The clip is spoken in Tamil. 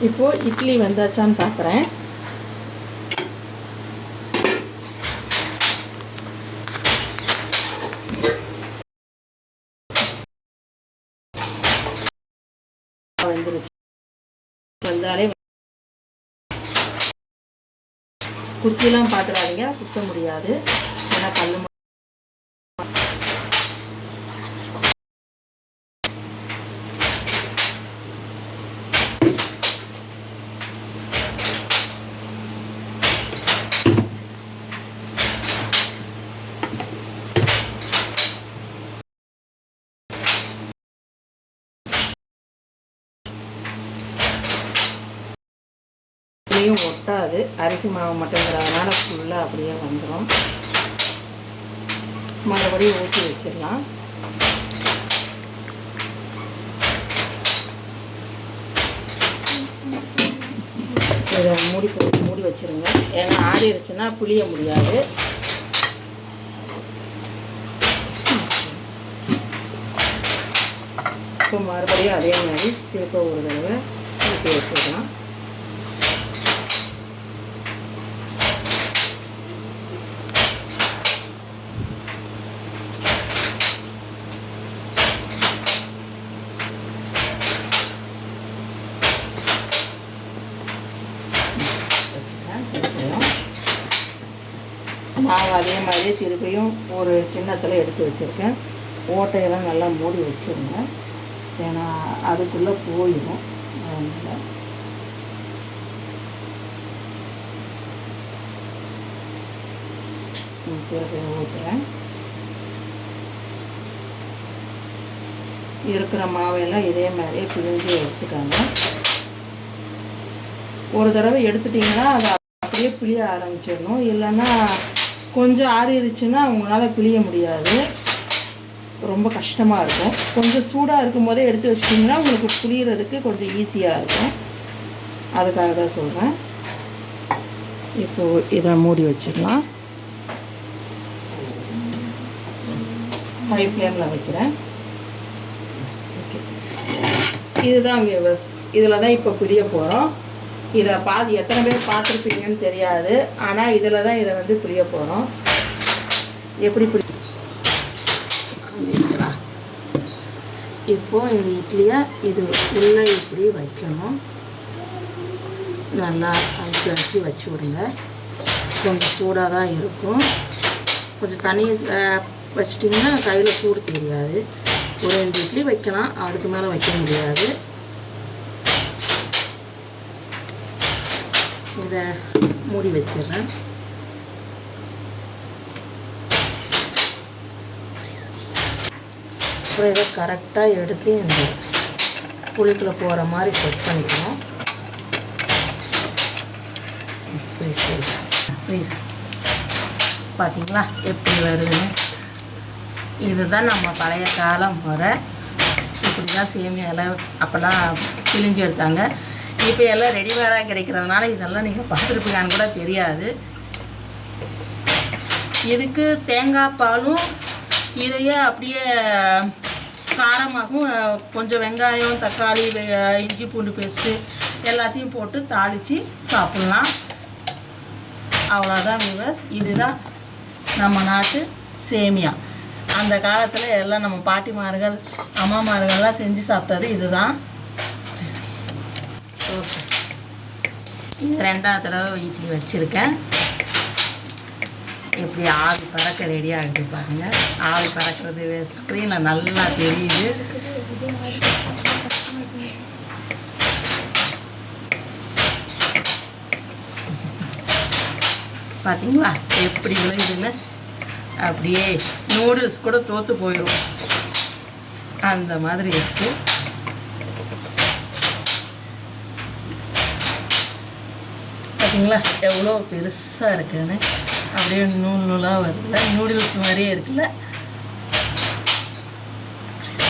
இப்போது இட்லி வந்தாச்சான்னு பார்க்குறேன். வந்துருச்சு. வந்தாலே குத்திலாம் பார்த்துடாதீங்க, குத்த முடியாது. ஏன்னா கல் ஒட்டாது. அரிசி மாவு மட்டுங்கிறதுனால ஃபுல்லாக அப்படியே வந்துடும். மறுபடியும் ஊற்றி வச்சிடலாம். இதை மூடி வச்சுருங்க. ஏன்னா ஆறிடுச்சுன்னா புளிய முடியாது. இப்போ மறுபடியும் அதே மாதிரி திருப்ப ஒரு தடவை ஊற்றி வச்சிடலாம். மாவு அதே மாதிரி திருப்பியும் ஒரு கிண்ணத்தில் எடுத்து வச்சுருக்கேன். ஓட்டையெல்லாம் நல்லா மூடி வச்சுருங்க. ஏன்னா அதுக்குள்ளே போயிடும். அதனால் திருப்பியும் ஊற்றுறேன். இருக்கிற மாவையெல்லாம் இதே மாதிரியே பிழிஞ்சு எடுத்துக்காங்க. ஒரு தடவை எடுத்துட்டிங்கன்னா அதை அப்படியே பிழிய ஆரம்பிச்சிடணும். இல்லைன்னா கொஞ்சம் ஆறிடுச்சுன்னா உங்களால் பிழிய முடியாது, ரொம்ப கஷ்டமாக இருக்கும். கொஞ்சம் சூடாக இருக்கும் போதே எடுத்து வச்சிட்டிங்கன்னா உங்களுக்கு புளியறதுக்கு கொஞ்சம் ஈஸியாக இருக்கும். அதுக்காக தான் சொல்கிறேன். இப்போது இதை மூடி வச்சிடலாம். ஹை ஃப்ளேமில் வைக்கிறேன். ஓகே, இதுதான் வியூவர்ஸ். இதில் தான் இப்போ பிழிய போகிறோம். இதை பாதி எத்தனை பேர் பார்த்துருப்பீங்கன்னு தெரியாது. ஆனால் இதில் தான் இதை வந்து பிழிய போகிறோம். எப்படி இப்போது இந்த இட்லியை இது உள்ளே இப்படி வைக்கணும். நல்லா அழுத்தி வச்சு விடுங்க. கொஞ்சம் சூடாக தான் இருக்கும். கொஞ்சம் தண்ணி வச்சிட்டிங்கன்னா கையில் சூடு தெரியாது. ஒரு 2 இட்லி வைக்கலாம், அதுக்கு மேலே வைக்க முடியாது. இதை மூடி வச்சிடுறேன். அப்புறம் இதை கரெக்டாக எடுத்து இந்த புளிக்குள்ளே போகிற மாதிரி செட் பண்ணிக்கணும். ஃப்ரீஸ் பார்த்தீங்களா எப்படி வருதுன்னு? இதுதான் நம்ம பழைய காலம் முறை. இப்படி தான் சேமியாவில் அப்போல்லாம் பிழிஞ்சு எடுத்தாங்க. இப்போ எல்லாம் ரெடிமேடாக கிடைக்கிறதுனால இதெல்லாம் நீங்கள் பார்த்துருப்பீங்கன்னு கூட தெரியாது. இதுக்கு தேங்காய் பாலும் இதையே அப்படியே காரமாகவும் கொஞ்சம் வெங்காயம், தக்காளி, இஞ்சி பூண்டு பேஸ்ட்டு எல்லாத்தையும் போட்டு தாளித்து சாப்பிட்லாம். அவ்வளோதான் வியூவர்ஸ். இதுதான் நம்ம நாட்டு சேமியா. அந்த காலத்தில் எல்லாம் நம்ம பாட்டிமார்கள், அம்மாமார்கள்லாம் செஞ்சு சாப்பிட்டது இதுதான். ஓகே, இது 2வது தடவை இட்லி வச்சுருக்கேன். எப்படி ஆவி பறக்க ரெடி ஆகுது பாருங்கள். ஆவி பறக்கிறது ஸ்க்ரீனில் நல்லா தெரியுது. பார்த்தீங்களா எப்படி விழுங்குதுன்னு? அப்படியே நூடுல்ஸ் கூட தோற்று போயிடும், அந்த மாதிரி இருக்குது. பார்த்தீங்களா எவ்வளோ பெருசாக இருக்குன்னு? அப்படியே நூல் நூலாக வருதுல்ல, நூடுல்ஸ் மாதிரியே இருக்குல்ல?